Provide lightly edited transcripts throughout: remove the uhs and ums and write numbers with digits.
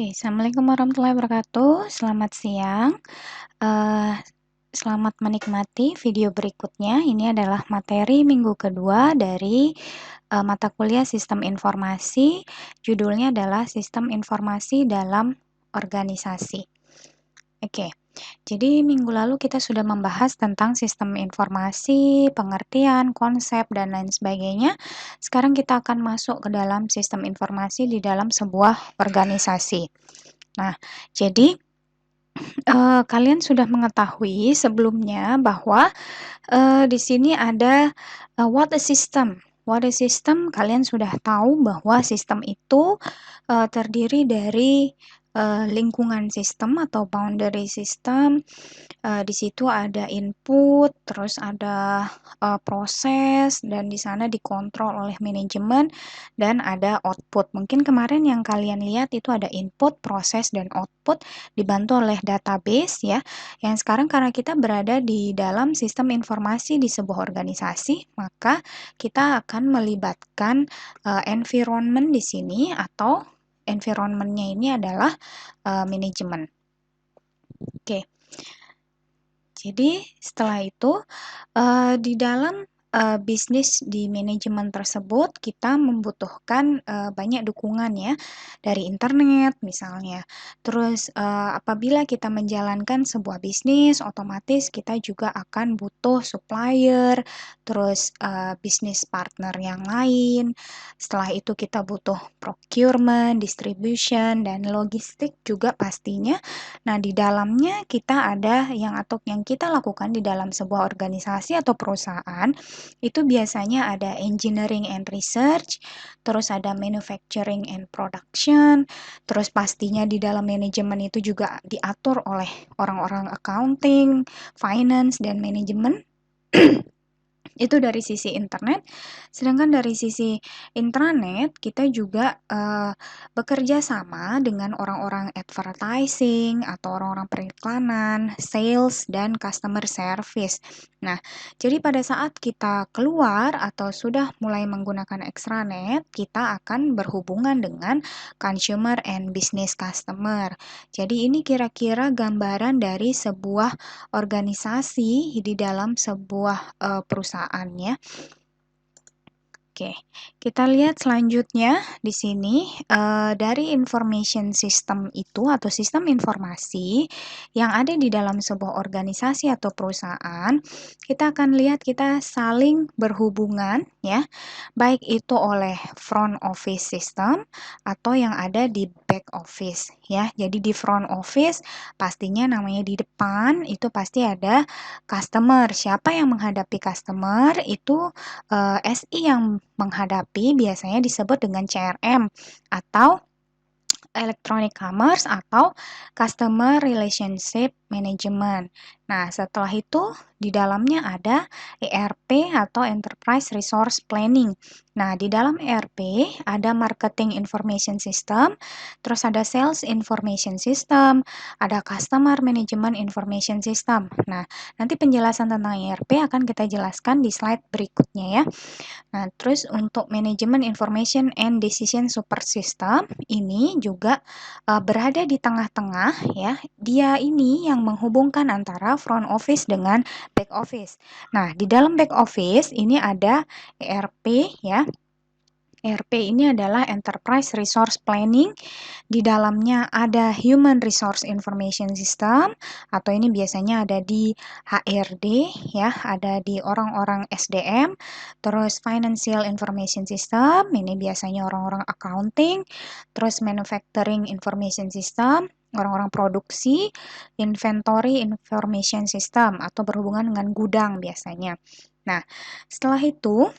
Oke, Assalamualaikum warahmatullahi wabarakatuh. Selamat siang. Eh, Selamat menikmati video berikutnya. Ini adalah materi minggu kedua dari mata kuliah Sistem Informasi. Judulnya adalah Sistem Informasi dalam Organisasi. Oke, jadi minggu lalu kita sudah membahas tentang sistem informasi, pengertian, konsep, dan lain sebagainya. Sekarang kita akan masuk ke dalam sistem informasi di dalam sebuah organisasi. Nah, jadi kalian sudah mengetahui sebelumnya bahwa di sini ada what a system. What a system, kalian sudah tahu bahwa sistem itu terdiri dari lingkungan sistem atau boundary system. Di situ ada input, terus ada proses, dan di sana dikontrol oleh manajemen, dan ada output. Mungkin kemarin yang kalian lihat itu ada input, proses, dan output dibantu oleh database ya. Yang sekarang karena kita berada di dalam sistem informasi di sebuah organisasi, maka kita akan melibatkan environment di sini atau environment-nya ini adalah manajemen. Oke. Jadi setelah itu di dalam bisnis di manajemen tersebut kita membutuhkan banyak dukungan ya dari internet misalnya. Terus apabila kita menjalankan sebuah bisnis, otomatis kita juga akan butuh supplier, terus bisnis partner yang lain. Setelah itu kita butuh procurement, distribution, dan logistik juga pastinya. Nah, di dalamnya kita ada yang kita lakukan di dalam sebuah organisasi atau perusahaan itu biasanya ada engineering and research, terus ada manufacturing and production, terus pastinya di dalam manajemen itu juga diatur oleh orang-orang accounting, finance, dan manajemen. Itu dari sisi internet. Sedangkan dari sisi intranet, kita juga bekerja sama dengan orang-orang advertising atau orang-orang periklanan, sales, dan customer service. Nah, jadi pada saat kita keluar atau sudah mulai menggunakan extranet, kita akan berhubungan dengan consumer and business customer. Jadi ini kira-kira gambaran dari sebuah organisasi di dalam sebuah perusahaan ya. Oke, kita lihat selanjutnya di sini dari information system itu atau sistem informasi yang ada di dalam sebuah organisasi atau perusahaan, kita akan lihat kita saling berhubungan ya, baik itu oleh front office system atau yang ada di back office ya. Jadi di front office pastinya namanya di depan itu pasti ada customer. Siapa yang menghadapi customer itu SI yang menghadapi biasanya disebut dengan CRM atau Electronic Commerce atau Customer Relationship Management. Nah, setelah itu di dalamnya ada ERP atau Enterprise Resource Planning. Nah, di dalam ERP ada Marketing Information System, terus ada Sales Information System, ada Customer Management Information System. Nah, nanti penjelasan tentang ERP akan kita jelaskan di slide berikutnya ya. Nah, terus untuk manajemen information and decision support system ini juga berada di tengah-tengah ya. Dia ini yang menghubungkan antara front office dengan back office. Nah, di dalam back office ini ada ERP ya. ERP ini adalah Enterprise Resource Planning. Di dalamnya ada Human Resource Information System atau ini biasanya ada di HRD ya, ada di orang-orang SDM. Terus Financial Information System, ini biasanya orang-orang accounting. Terus Manufacturing Information System, orang-orang produksi. Inventory Information System atau berhubungan dengan gudang biasanya. Nah, setelah itu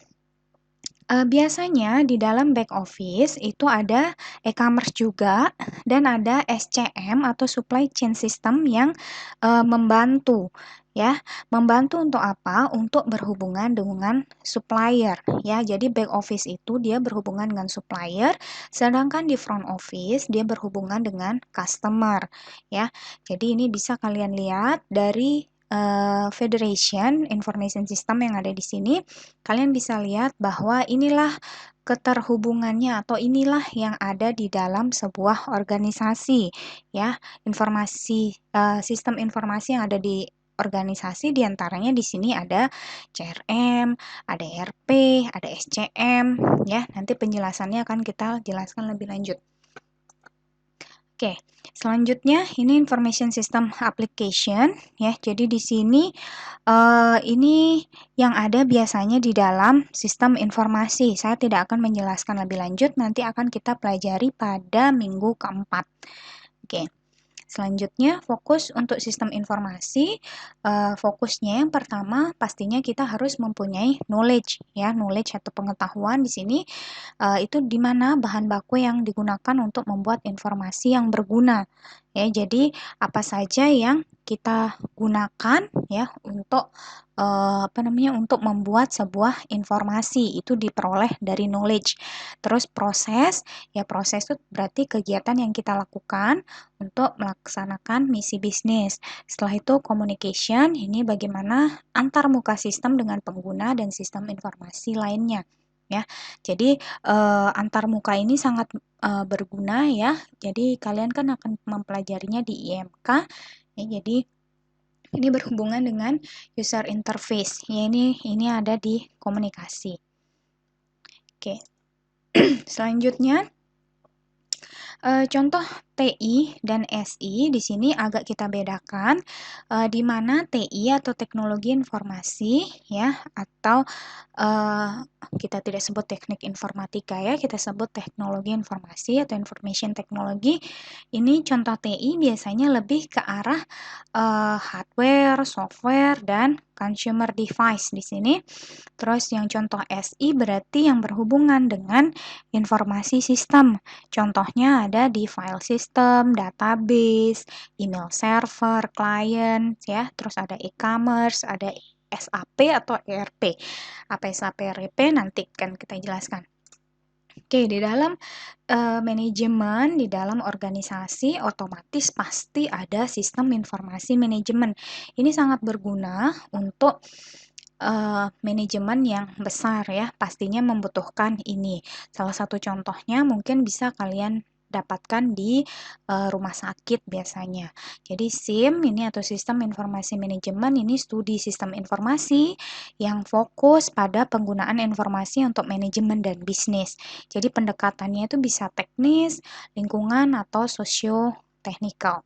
biasanya di dalam back office itu ada e-commerce juga dan ada SCM atau supply chain system yang membantu ya. Membantu untuk apa? Untuk berhubungan dengan supplier ya. Jadi back office itu dia berhubungan dengan supplier, sedangkan di front office dia berhubungan dengan customer ya. Jadi ini bisa kalian lihat dari Federation Information System yang ada di sini, kalian bisa lihat bahwa inilah keterhubungannya atau inilah yang ada di dalam sebuah organisasi ya. Sistem informasi yang ada di organisasi diantaranya di sini ada CRM, ada ERP, ada SCM ya. Nanti penjelasannya akan kita jelaskan lebih lanjut. Oke, selanjutnya ini information system application ya. Jadi di sini ini yang ada biasanya di dalam sistem informasi. Saya tidak akan menjelaskan lebih lanjut, nanti akan kita pelajari pada minggu keempat. Oke. Selanjutnya, fokus untuk sistem informasi. Fokusnya yang pertama pastinya kita harus mempunyai knowledge ya, knowledge atau pengetahuan di sini itu di mana bahan baku yang digunakan untuk membuat informasi yang berguna. Ya, jadi apa saja yang kita gunakan ya untuk untuk membuat sebuah informasi itu diperoleh dari knowledge. Terus proses, ya proses itu berarti kegiatan yang kita lakukan untuk melaksanakan misi bisnis. Setelah itu communication, ini bagaimana antar muka sistem dengan pengguna dan sistem informasi lainnya. Ya, jadi antar muka ini sangat berguna ya. Jadi kalian kan akan mempelajarinya di IMK. Ya, jadi ini berhubungan dengan user interface. Ya, ini ada di komunikasi. Oke. Selanjutnya contoh TI dan SI di sini agak kita bedakan, di mana TI atau teknologi informasi ya, atau kita tidak sebut teknik informatika ya, kita sebut teknologi informasi atau information technology. Ini contoh TI biasanya lebih ke arah hardware, software, dan consumer device di sini. Terus yang contoh SI berarti yang berhubungan dengan informasi sistem. Contohnya ada di file system, database, email server, client, ya. Terus ada e-commerce, ada SAP atau ERP. Apa SAP ERP nanti kan kita jelaskan. Oke, di dalam manajemen, di dalam organisasi otomatis pasti ada sistem informasi manajemen. Ini sangat berguna untuk manajemen yang besar ya, pastinya membutuhkan ini. Salah satu contohnya mungkin bisa kalian dapatkan di rumah sakit biasanya. Jadi SIM ini atau Sistem Informasi Manajemen ini studi sistem informasi yang fokus pada penggunaan informasi untuk manajemen dan bisnis. Jadi pendekatannya itu bisa teknis, lingkungan, atau sosio-teknikal.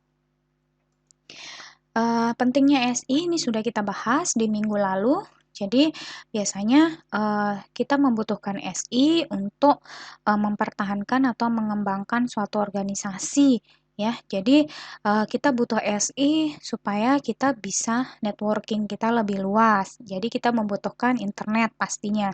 Pentingnya SI ini sudah kita bahas di minggu lalu. Jadi biasanya kita membutuhkan SI untuk mempertahankan atau mengembangkan suatu organisasi ya. Jadi kita butuh SI supaya kita bisa networking kita lebih luas. Jadi kita membutuhkan internet pastinya.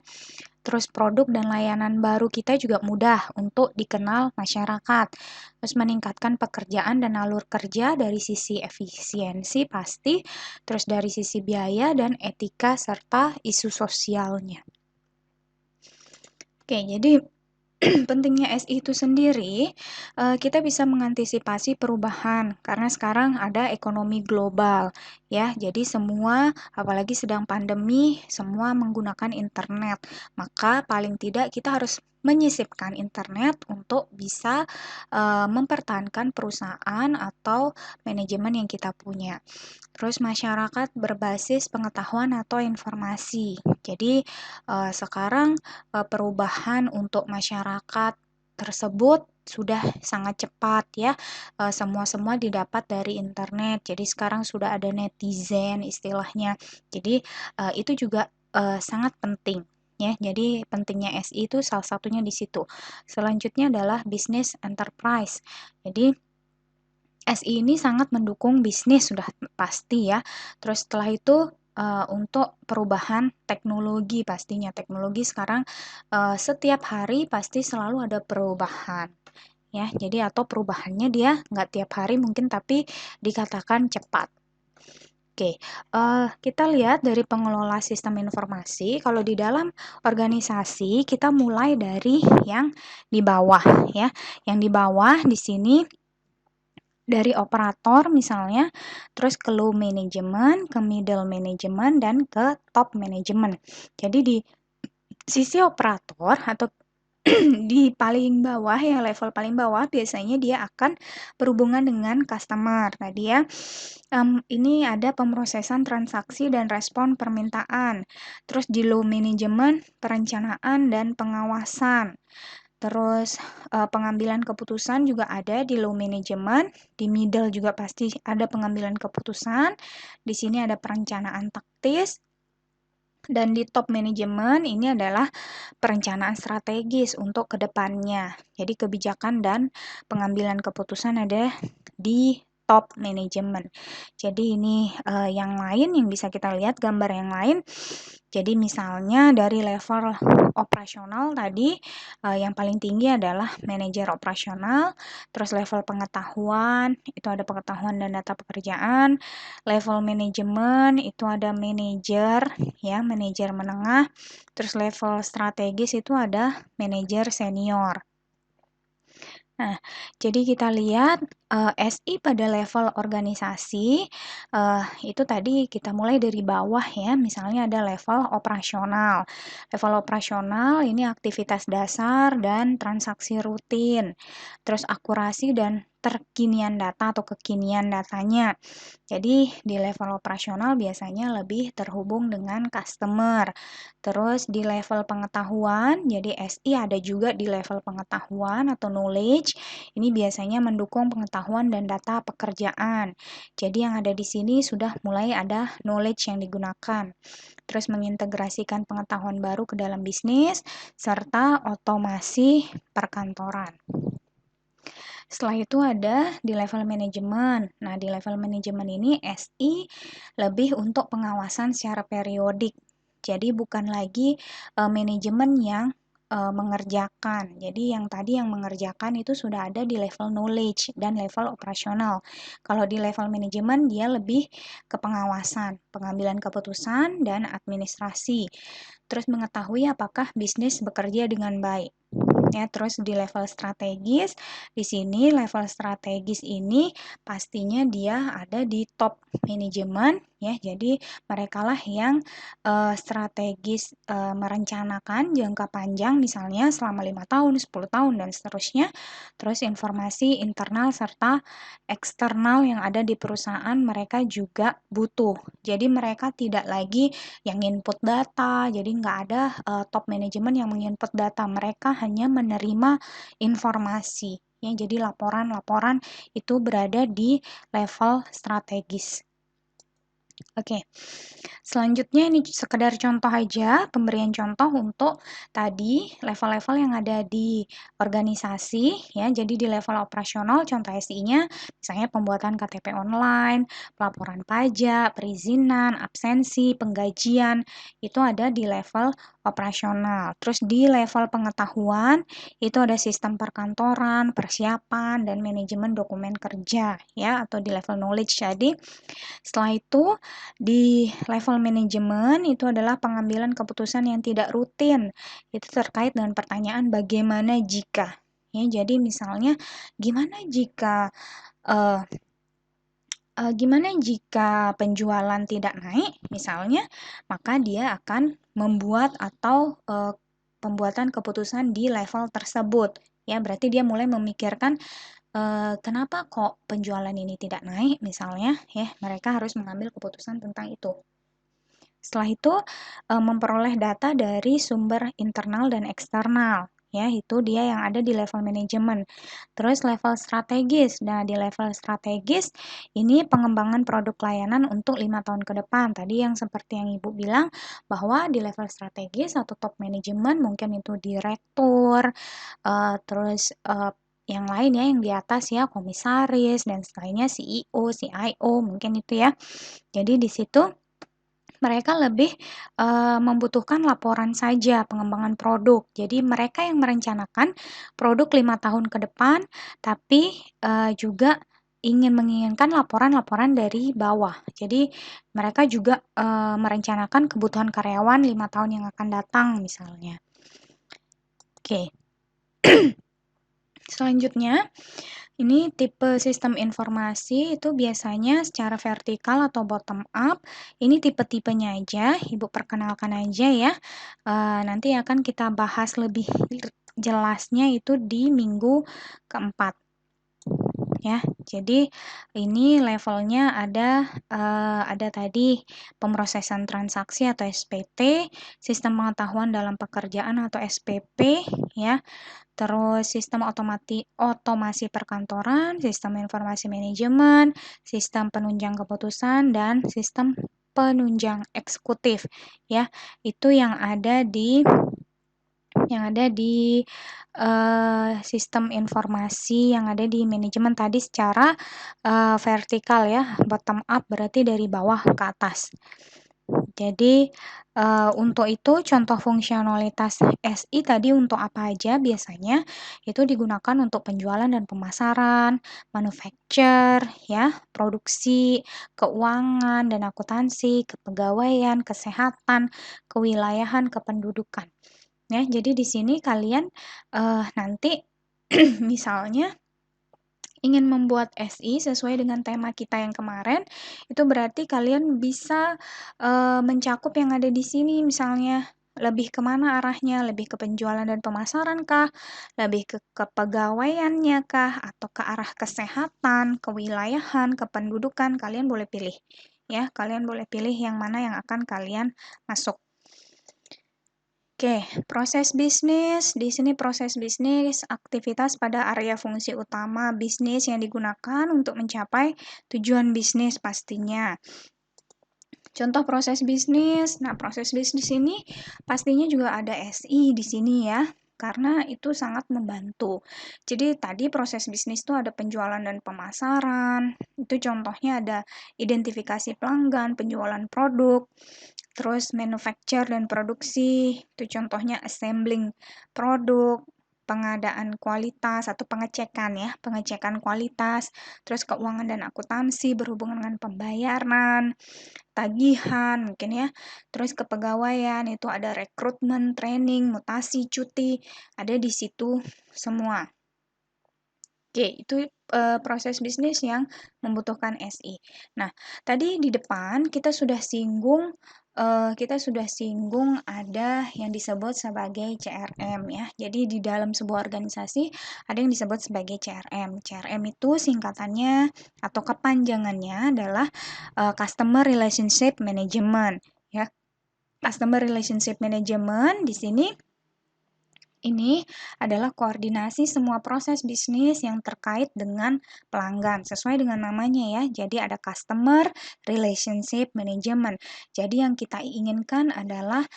Terus produk dan layanan baru kita juga mudah untuk dikenal masyarakat. Terus meningkatkan pekerjaan dan alur kerja dari sisi efisiensi pasti, terus dari sisi biaya dan etika serta isu sosialnya. Oke, jadi pentingnya SI itu sendiri, kita bisa mengantisipasi perubahan karena sekarang ada ekonomi global ya. Jadi semua apalagi sedang pandemi, semua menggunakan internet. Maka paling tidak kita harus menyisipkan internet untuk bisa mempertahankan perusahaan atau manajemen yang kita punya. Terus masyarakat berbasis pengetahuan atau informasi. Jadi sekarang perubahan untuk masyarakat tersebut sudah sangat cepat ya. Semua didapat dari internet. Jadi sekarang sudah ada netizen istilahnya. Jadi itu juga sangat penting ya. Jadi pentingnya SI itu salah satunya di situ. Selanjutnya adalah business enterprise. Jadi SI ini sangat mendukung bisnis sudah pasti ya. Terus setelah itu untuk perubahan teknologi pastinya. Teknologi sekarang setiap hari pasti selalu ada perubahan ya. Jadi atau perubahannya dia nggak tiap hari mungkin tapi dikatakan cepat. Oke, kita lihat dari pengelola sistem informasi, kalau di dalam organisasi kita mulai dari yang di bawah ya. Yang di bawah di sini dari operator misalnya, terus ke low management, ke middle management, dan ke top management. Jadi di sisi operator atau di paling bawah ya, level paling bawah biasanya dia akan berhubungan dengan customer. Nah, dia ini ada pemrosesan transaksi dan respon permintaan. Terus di low management, perencanaan dan pengawasan. Terus pengambilan keputusan juga ada di low management, di middle juga pasti ada pengambilan keputusan. Di sini ada perencanaan taktis. Dan di top management ini adalah perencanaan strategis untuk kedepannya. Jadi kebijakan dan pengambilan keputusan ada di top management. Jadi ini yang lain yang bisa kita lihat gambar yang lain. Jadi misalnya dari level operasional tadi yang paling tinggi adalah manajer operasional, terus level pengetahuan itu ada pengetahuan dan data pekerjaan, level manajemen itu ada manajer ya, manajer menengah, terus level strategis itu ada manajer senior. Nah, jadi kita lihat SI pada level organisasi itu tadi kita mulai dari bawah ya, misalnya ada level operasional. Level operasional ini aktivitas dasar dan transaksi rutin. Terus akurasi dan terkinian data atau kekinian datanya. Jadi di level operasional biasanya lebih terhubung dengan customer. Terus di level pengetahuan, jadi SI ada juga di level pengetahuan atau knowledge. Ini biasanya mendukung pengetahuan dan data pekerjaan. Jadi yang ada di sini sudah mulai ada knowledge yang digunakan. Terus mengintegrasikan pengetahuan baru ke dalam bisnis serta otomasi perkantoran. Setelah itu ada di level manajemen. Nah, di level manajemen ini SI lebih untuk pengawasan secara periodik. Jadi bukan lagi manajemen yang mengerjakan. Jadi yang tadi yang mengerjakan itu sudah ada di level knowledge dan level operasional. Kalau di level manajemen dia lebih ke pengawasan, pengambilan keputusan dan administrasi. Terus mengetahui apakah bisnis bekerja dengan baik. Ya, terus di level strategis, di sini level strategis ini pastinya dia ada di top manajemen ya. Jadi merekalah yang strategis merencanakan jangka panjang misalnya selama 5 tahun, 10 tahun dan seterusnya. Terus informasi internal serta eksternal yang ada di perusahaan mereka juga butuh. Jadi mereka tidak lagi yang input data, jadi nggak ada top manajemen yang menginput data, mereka hanya menerima informasi. Ya, jadi laporan-laporan itu berada di level strategis. Oke, selanjutnya ini sekedar contoh aja, pemberian contoh untuk tadi level-level yang ada di organisasi ya. Jadi di level operasional contoh SI-nya misalnya pembuatan KTP online, pelaporan pajak, perizinan, absensi, penggajian itu ada di level operasional. Terus di level pengetahuan itu ada sistem perkantoran, persiapan dan manajemen dokumen kerja ya atau di level knowledge. Jadi setelah itu di level manajemen itu adalah pengambilan keputusan yang tidak rutin. Itu terkait dengan pertanyaan bagaimana jika. Ya, jadi misalnya uh, gimana jika penjualan tidak naik misalnya, maka dia akan membuat atau pembuatan keputusan di level tersebut. Ya, berarti dia mulai memikirkan kenapa kok penjualan ini tidak naik misalnya ya, mereka harus mengambil keputusan tentang itu. Setelah itu memperoleh data dari sumber internal dan eksternal ya, itu dia yang ada di level manajemen. Terus level strategis. Nah, di level strategis ini pengembangan produk layanan untuk 5 tahun ke depan. Tadi yang seperti yang Ibu bilang bahwa di level strategis atau top manajemen mungkin itu direktur, terus yang lain ya yang di atas ya komisaris dan lainnya CEO, CIO mungkin itu ya. Jadi di situ mereka lebih membutuhkan laporan saja pengembangan produk. Jadi mereka yang merencanakan produk 5 tahun ke depan, tapi juga menginginkan laporan-laporan dari bawah. Jadi mereka juga merencanakan kebutuhan karyawan 5 tahun yang akan datang misalnya. Oke. Selanjutnya, ini tipe sistem informasi itu biasanya secara vertikal atau bottom up. Ini tipe-tipenya aja, Ibu perkenalkan aja ya. Nanti akan kita bahas lebih jelasnya itu di minggu keempat. Ya, jadi ini levelnya ada tadi pemrosesan transaksi atau SPT, sistem pengetahuan dalam pekerjaan atau SPP, ya, terus sistem otomasi perkantoran, sistem informasi manajemen, sistem penunjang keputusan, dan sistem penunjang eksekutif, ya, itu yang ada di sistem informasi yang ada di manajemen tadi secara vertikal, ya, bottom up berarti dari bawah ke atas. Jadi untuk itu contoh fungsionalitas SI tadi untuk apa aja biasanya itu digunakan untuk penjualan dan pemasaran, manufacture, ya, produksi, keuangan dan akuntansi, kepegawaian, kesehatan, kewilayahan, kependudukan. Ya, jadi di sini kalian nanti misalnya ingin membuat SI sesuai dengan tema kita yang kemarin, itu berarti kalian bisa mencakup yang ada di sini, misalnya lebih kemana arahnya, lebih ke penjualan dan pemasaran kah, lebih ke kepegawaiannya kah, atau ke arah kesehatan, kewilayahan, kependudukan, kalian boleh pilih. Ya, kalian boleh pilih yang mana yang akan kalian masuk. Oke, proses bisnis. Di sini proses bisnis, aktivitas pada area fungsi utama bisnis yang digunakan untuk mencapai tujuan bisnis pastinya. Contoh proses bisnis. Nah, proses bisnis ini pastinya juga ada SI di sini ya, karena itu sangat membantu. Jadi tadi proses bisnis itu ada penjualan dan pemasaran. Itu contohnya ada identifikasi pelanggan, penjualan produk, terus manufacture dan produksi, itu contohnya assembling produk, pengadaan kualitas atau pengecekan, ya, pengecekan kualitas, terus keuangan dan akuntansi berhubungan dengan pembayaran, tagihan mungkin ya, terus kepegawaian itu ada rekrutmen, training, mutasi, cuti, ada di situ semua. Oke, itu proses bisnis yang membutuhkan SI. Nah, tadi di depan kita sudah singgung ada yang disebut sebagai CRM, ya. Jadi di dalam sebuah organisasi ada yang disebut sebagai CRM. CRM itu singkatannya atau kepanjangannya adalah Customer Relationship Management, ya. Customer Relationship Management di sini ini adalah koordinasi semua proses bisnis yang terkait dengan pelanggan, sesuai dengan namanya ya. Jadi ada Customer Relationship Management. Jadi yang kita inginkan adalah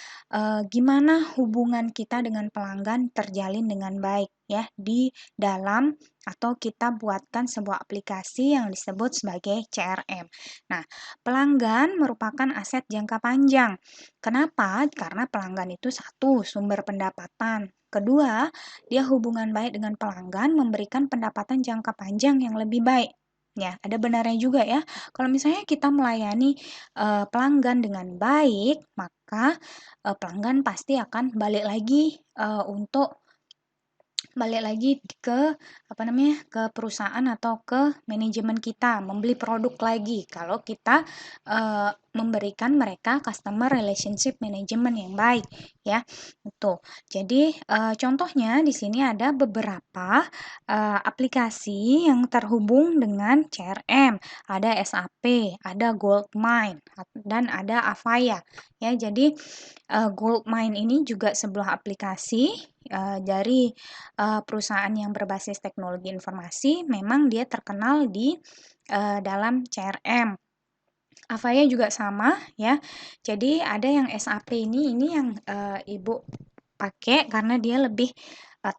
gimana hubungan kita dengan pelanggan terjalin dengan baik ya di dalam atau kita buatkan sebuah aplikasi yang disebut sebagai CRM. Nah, pelanggan merupakan aset jangka panjang. Kenapa? Karena pelanggan itu satu, sumber pendapatan. Kedua, dia hubungan baik dengan pelanggan memberikan pendapatan jangka panjang yang lebih baik. Ya, ada benarnya juga ya. Kalau misalnya kita melayani pelanggan dengan baik, maka pelanggan pasti akan balik lagi ke perusahaan atau ke manajemen kita membeli produk lagi kalau kita memberikan mereka customer relationship management yang baik ya. Itu. Jadi contohnya di sini ada beberapa aplikasi yang terhubung dengan CRM. Ada SAP, ada Goldmine, dan ada Avaya ya. Jadi Goldmine ini juga sebuah aplikasi dari perusahaan yang berbasis teknologi informasi, memang dia terkenal di dalam CRM. Avaya juga sama ya. Jadi ada yang SAP ini yang Ibu pakai karena dia lebih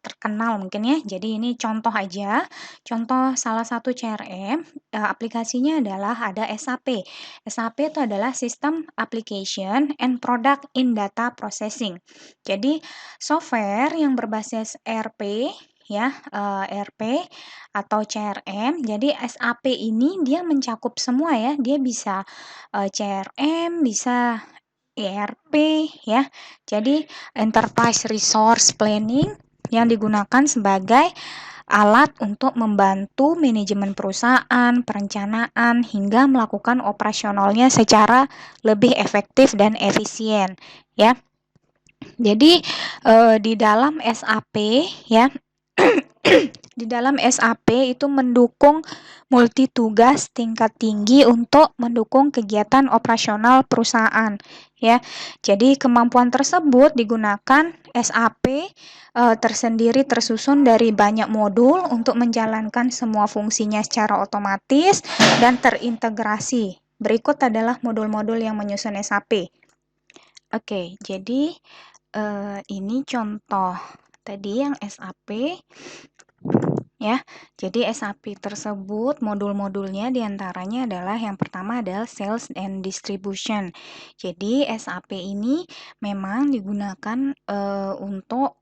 terkenal mungkin ya. Jadi ini contoh aja. Contoh salah satu CRM aplikasinya adalah ada SAP. SAP itu adalah System Application and Product in Data Processing. Jadi software yang berbasis ERP ya, ERP atau CRM. Jadi SAP ini dia mencakup semua ya. Dia bisa CRM, bisa ERP ya. Jadi Enterprise Resource Planning yang digunakan sebagai alat untuk membantu manajemen perusahaan, perencanaan, hingga melakukan operasionalnya secara lebih efektif dan efisien ya. Jadi di dalam SAP ya, di dalam SAP itu mendukung multi tugas tingkat tinggi untuk mendukung kegiatan operasional perusahaan ya. Jadi kemampuan tersebut digunakan SAP tersendiri tersusun dari banyak modul untuk menjalankan semua fungsinya secara otomatis dan terintegrasi. Berikut adalah modul-modul yang menyusun SAP. Oke, jadi ini contoh tadi yang SAP ya. Jadi SAP tersebut modul-modulnya diantaranya adalah yang pertama adalah Sales and Distribution. Jadi SAP ini memang digunakan untuk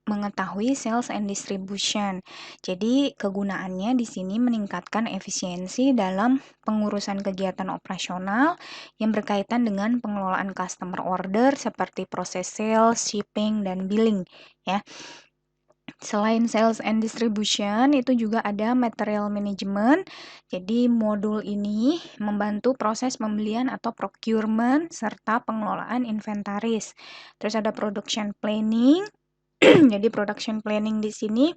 mengetahui sales and distribution. Jadi kegunaannya di sini meningkatkan efisiensi dalam pengurusan kegiatan operasional yang berkaitan dengan pengelolaan customer order seperti proses sales, shipping, dan billing ya. Selain sales and distribution, itu juga ada material management. Jadi modul ini membantu proses pembelian atau procurement serta pengelolaan inventaris. Terus ada production planning. Jadi production planning di sini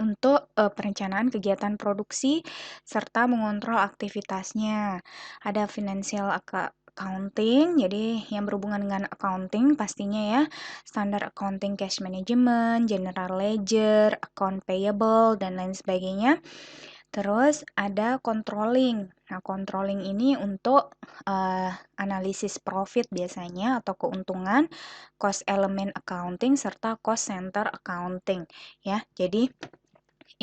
untuk perencanaan kegiatan produksi serta mengontrol aktivitasnya. Ada financial accounting, jadi yang berhubungan dengan accounting pastinya ya, standar accounting cash management, general ledger, account payable, dan lain sebagainya. Terus ada controlling. Nah, controlling ini untuk analisis profit biasanya atau keuntungan, cost element accounting, serta cost center accounting ya. Jadi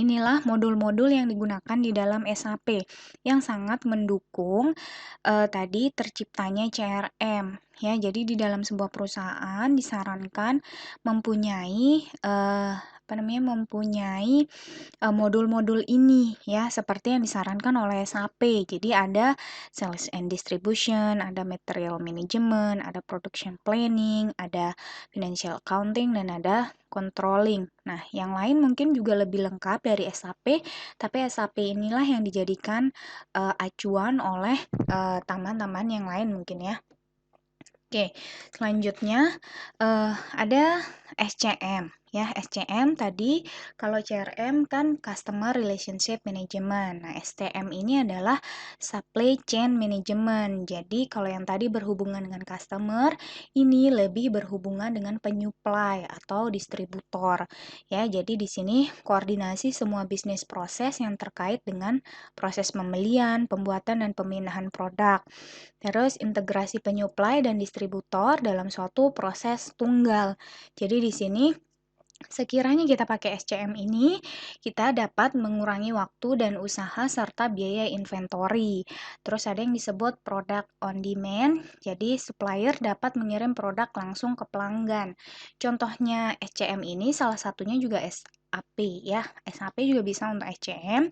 inilah modul-modul yang digunakan di dalam SAP yang sangat mendukung tadi terciptanya CRM ya. Jadi di dalam sebuah perusahaan disarankan mempunyai mempunyai modul-modul ini ya, seperti yang disarankan oleh SAP. Jadi ada sales and distribution, ada material management, ada production planning, ada financial accounting, dan ada controlling. Nah, yang lain mungkin juga lebih lengkap dari SAP, tapi SAP inilah yang dijadikan acuan oleh teman-teman yang lain mungkin ya. Oke, selanjutnya ada SCM ya. SCM tadi kalau CRM kan Customer Relationship Management. Nah, SCM ini adalah Supply Chain Management. Jadi kalau yang tadi berhubungan dengan customer, ini lebih berhubungan dengan penyuplai atau distributor ya. Jadi di sini koordinasi semua bisnis proses yang terkait dengan proses pembelian, pembuatan, dan pemindahan produk. Terus integrasi penyuplai dan distributor dalam suatu proses tunggal. Jadi di sini sekiranya kita pakai SCM ini, kita dapat mengurangi waktu dan usaha serta biaya inventory. Terus ada yang disebut product on demand, jadi supplier dapat mengirim produk langsung ke pelanggan. Contohnya SCM ini salah satunya juga SAP ya. SAP juga bisa untuk SCM.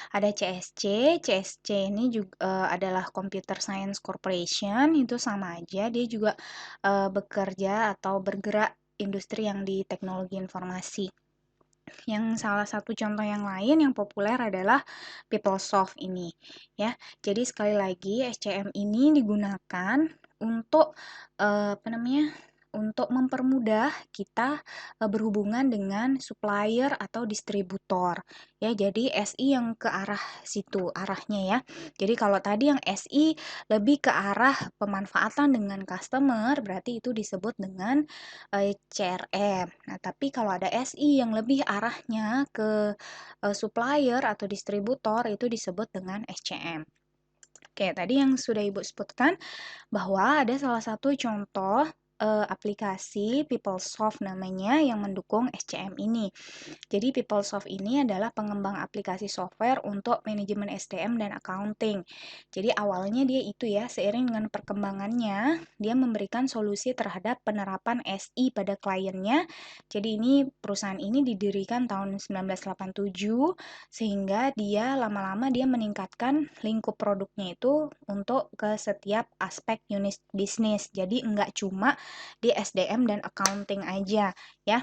Ada CSC. CSC ini juga adalah Computer Science Corporation, itu sama aja, dia juga bekerja atau bergerak industri yang di teknologi informasi. Yang salah satu contoh yang lain yang populer adalah PeopleSoft ini ya. Jadi sekali lagi SCM ini digunakan untuk untuk mempermudah kita berhubungan dengan supplier atau distributor ya. Jadi SI yang ke arah situ arahnya ya. Jadi kalau tadi yang SI lebih ke arah pemanfaatan dengan customer, berarti itu disebut dengan CRM. Nah, tapi kalau ada SI yang lebih arahnya ke supplier atau distributor, itu disebut dengan SCM. Oke, tadi yang sudah Ibu sebutkan bahwa ada salah satu contoh aplikasi PeopleSoft namanya yang mendukung SCM ini. Jadi PeopleSoft ini adalah pengembang aplikasi software untuk manajemen SDM dan accounting. Jadi awalnya dia itu ya, seiring dengan perkembangannya, dia memberikan solusi terhadap penerapan SI pada kliennya. Jadi ini perusahaan ini didirikan tahun 1987 sehingga dia lama-lama dia meningkatkan lingkup produknya itu untuk ke setiap aspek unit bisnis. Jadi enggak cuma di SDM dan accounting aja ya.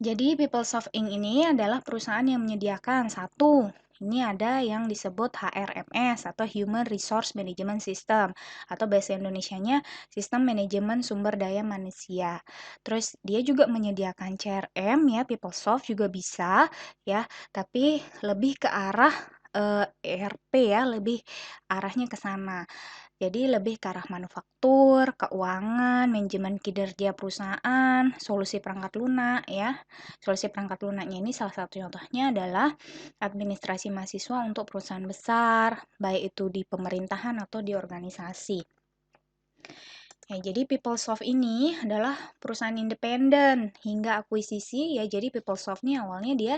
Jadi PeopleSoft Inc. ini adalah perusahaan yang menyediakan satu Ini ada yang disebut HRMS atau Human Resource Management System, atau bahasa Indonesianya Sistem Manajemen Sumber Daya Manusia. Terus dia juga menyediakan CRM ya, PeopleSoft juga bisa ya, tapi lebih ke arah ERP ya, lebih arahnya ke sana. Jadi lebih ke arah manufaktur, keuangan, manajemen kinerja perusahaan, solusi perangkat lunak ya. Solusi perangkat lunaknya ini salah satu contohnya adalah administrasi mahasiswa untuk perusahaan besar, baik itu di pemerintahan atau di organisasi. Ya, jadi PeopleSoft ini adalah perusahaan independen hingga akuisisi ya. Jadi PeopleSoft ini awalnya dia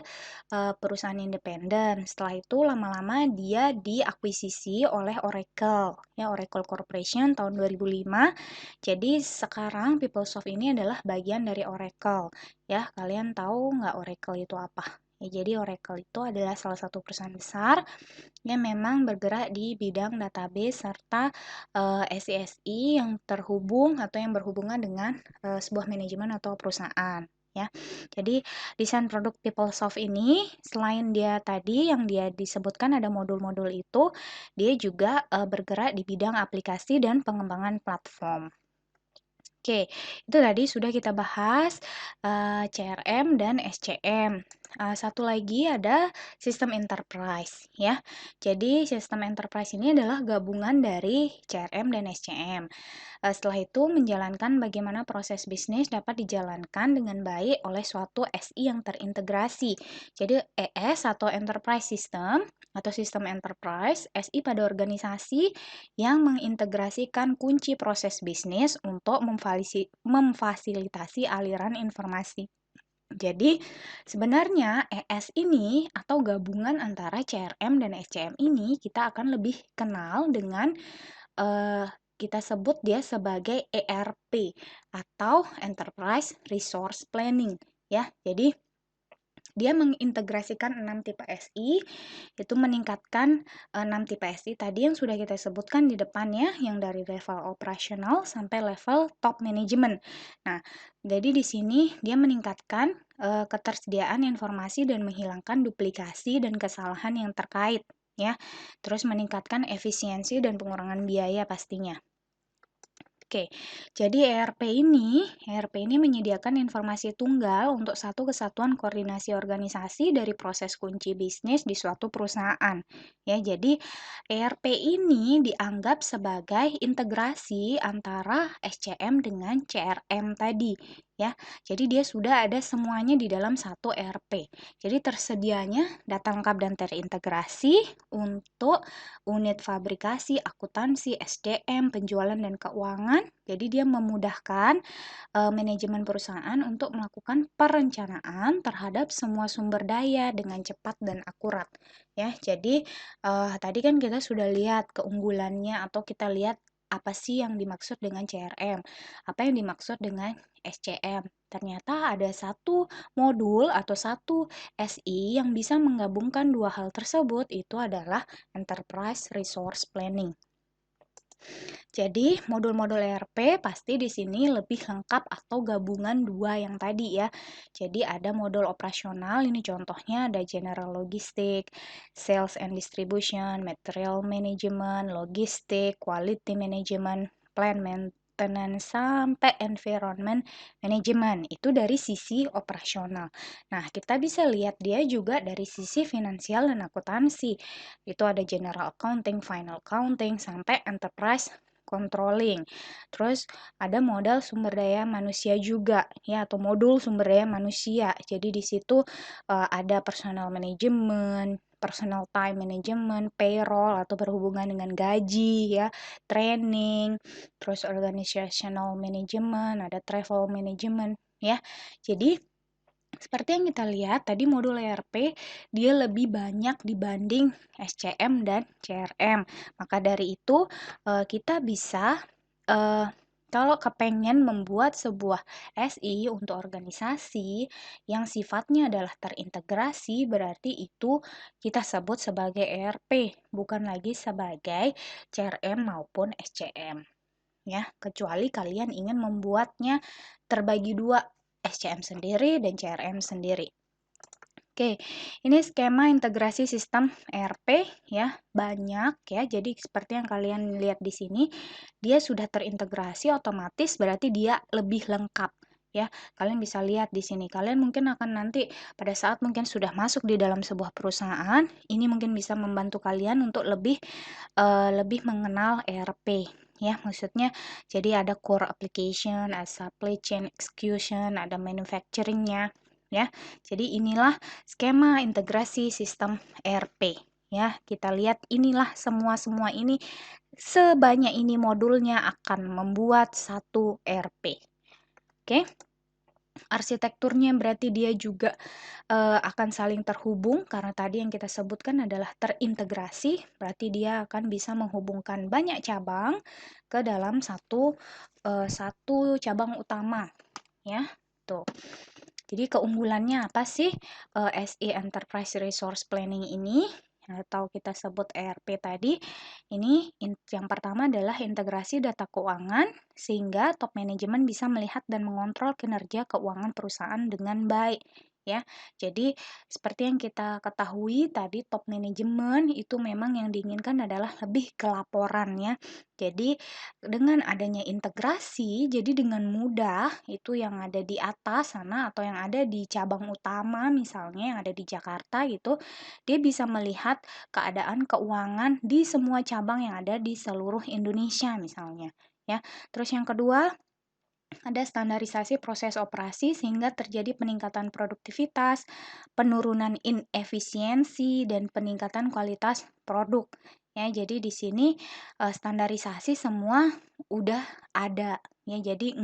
perusahaan independen. Setelah itu lama-lama dia diakuisisi oleh Oracle ya, Oracle Corporation tahun 2005. Jadi sekarang PeopleSoft ini adalah bagian dari Oracle ya. Kalian tahu nggak Oracle itu apa? Ya, jadi Oracle itu adalah salah satu perusahaan besar yang memang bergerak di bidang database serta SI yang terhubung atau yang berhubungan dengan sebuah manajemen atau perusahaan ya. Jadi desain produk PeopleSoft ini selain dia tadi yang dia disebutkan ada modul-modul itu, dia juga bergerak di bidang aplikasi dan pengembangan platform. Oke, itu tadi sudah kita bahas CRM dan SCM. Satu lagi ada sistem enterprise ya. Jadi sistem enterprise ini adalah gabungan dari CRM dan SCM. Setelah itu menjalankan bagaimana proses bisnis dapat dijalankan dengan baik oleh suatu SI yang terintegrasi. Jadi ES atau enterprise system atau sistem enterprise, SI pada organisasi yang mengintegrasikan kunci proses bisnis untuk memfasilitasi aliran informasi. Jadi, sebenarnya ES ini atau gabungan antara CRM dan SCM ini kita akan lebih kenal dengan eh, kita sebut dia sebagai ERP atau Enterprise Resource Planning ya. Jadi dia mengintegrasikan 6 tipe SI, itu meningkatkan 6 tipe SI tadi yang sudah kita sebutkan di depannya, yang dari level operasional sampai level top management. Nah, jadi di sini dia meningkatkan ketersediaan informasi dan menghilangkan duplikasi dan kesalahan yang terkait, ya. Terus meningkatkan efisiensi dan pengurangan biaya pastinya. Oke, jadi ERP ini menyediakan informasi tunggal untuk satu kesatuan koordinasi organisasi dari proses kunci bisnis di suatu perusahaan. Ya, jadi ERP ini dianggap sebagai integrasi antara SCM dengan CRM tadi. Ya, jadi dia sudah ada semuanya di dalam satu ERP. Jadi tersedianya data lengkap dan terintegrasi untuk unit fabrikasi, akuntansi, SDM, penjualan dan keuangan. Jadi dia memudahkan manajemen perusahaan untuk melakukan perencanaan terhadap semua sumber daya dengan cepat dan akurat. Ya, jadi tadi kan kita sudah lihat keunggulannya atau kita lihat apa sih yang dimaksud dengan CRM, apa yang dimaksud dengan SCM. Ternyata ada satu modul atau satu SI yang bisa menggabungkan dua hal tersebut, itu adalah Enterprise Resource Planning. Jadi, modul-modul ERP pasti di sini lebih lengkap atau gabungan dua yang tadi ya. Jadi, ada modul operasional, ini contohnya ada General Logistik, Sales and Distribution, Material Management, Logistik, Quality Management, Plan Maintenance, sampai Environment Management. Itu dari sisi operasional. Nah, kita bisa lihat dia juga dari sisi finansial dan akuntansi. Itu ada General Accounting, Final Accounting, sampai Enterprise Controlling. Terus ada modal sumber daya manusia juga ya, atau modul sumber daya manusia. Jadi di situ ada personal management, personal time management, payroll atau berhubungan dengan gaji ya, training, terus organizational management, ada travel management ya. Jadi seperti yang kita lihat tadi modul ERP dia lebih banyak dibanding SCM dan CRM. Maka dari itu kita bisa kalau kepengen membuat sebuah SI untuk organisasi yang sifatnya adalah terintegrasi, berarti itu kita sebut sebagai ERP, bukan lagi sebagai CRM maupun SCM. Ya, kecuali kalian ingin membuatnya terbagi dua, SCM sendiri dan CRM sendiri. Oke, ini skema integrasi sistem ERP ya, banyak ya. Jadi seperti yang kalian lihat di sini, dia sudah terintegrasi otomatis berarti dia lebih lengkap ya. Kalian bisa lihat di sini. Kalian mungkin akan nanti pada saat mungkin sudah masuk di dalam sebuah perusahaan, ini mungkin bisa membantu kalian untuk lebih mengenal ERP ya. Maksudnya jadi ada core application, ada supply chain execution, ada manufacturing-nya ya. Jadi inilah skema integrasi sistem ERP ya. Kita lihat inilah semua ini sebanyak ini modulnya akan membuat satu ERP. Oke. Arsitekturnya berarti dia juga akan saling terhubung karena tadi yang kita sebutkan adalah terintegrasi, berarti dia akan bisa menghubungkan banyak cabang ke dalam satu cabang utama ya. Tuh. Jadi keunggulannya apa sih SE Enterprise Resource Planning ini atau kita sebut ERP tadi? Ini yang pertama adalah integrasi data keuangan sehingga top manajemen bisa melihat dan mengontrol kinerja keuangan perusahaan dengan baik ya. Jadi seperti yang kita ketahui tadi top manajemen itu memang yang diinginkan adalah lebih ke laporan ya. Jadi dengan adanya integrasi, jadi dengan mudah itu yang ada di atas sana atau yang ada di cabang utama misalnya yang ada di Jakarta gitu, dia bisa melihat keadaan keuangan di semua cabang yang ada di seluruh Indonesia misalnya ya. Terus yang kedua, ada standarisasi proses operasi sehingga terjadi peningkatan produktivitas, penurunan inefisiensi dan peningkatan kualitas produk. Ya, jadi di sini standarisasi semua udah ada ya. Jadi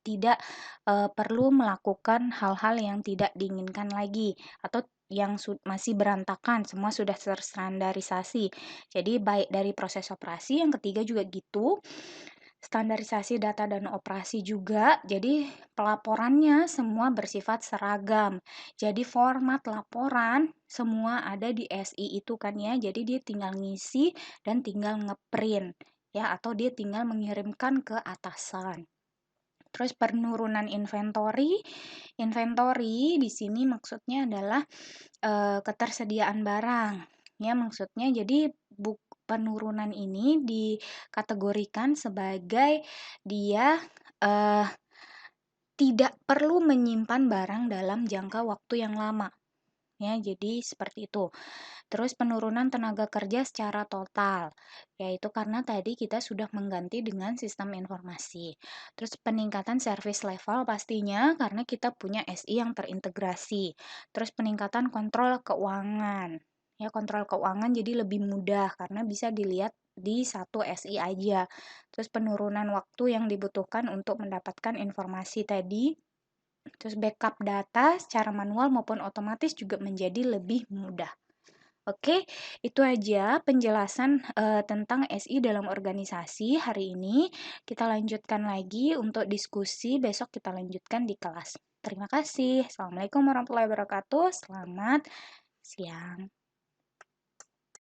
tidak perlu melakukan hal-hal yang tidak diinginkan lagi atau yang masih berantakan, semua sudah terstandarisasi. Jadi baik dari proses operasi, yang ketiga juga gitu. Standarisasi data dan operasi juga, jadi pelaporannya semua bersifat seragam. Jadi format laporan semua ada di SI itu kan ya, jadi dia tinggal ngisi dan tinggal ngeprint ya, atau dia tinggal mengirimkan ke atasan. Terus penurunan inventory, inventory di sini maksudnya adalah ketersediaan barang. Ya, maksudnya jadi penurunan ini dikategorikan sebagai dia eh, tidak perlu menyimpan barang dalam jangka waktu yang lama. Ya, jadi seperti itu. Terus penurunan tenaga kerja secara total, yaitu karena tadi kita sudah mengganti dengan sistem informasi. Terus peningkatan service level pastinya karena kita punya SI yang terintegrasi. Terus peningkatan kontrol keuangan. Ya, kontrol keuangan jadi lebih mudah karena bisa dilihat di satu SI aja. Terus penurunan waktu yang dibutuhkan untuk mendapatkan informasi tadi. Terus backup data secara manual maupun otomatis juga menjadi lebih mudah. Oke, itu aja penjelasan tentang SI dalam organisasi hari ini. Kita lanjutkan lagi untuk diskusi, besok kita lanjutkan di kelas. Terima kasih. Assalamualaikum warahmatullahi wabarakatuh. Selamat siang.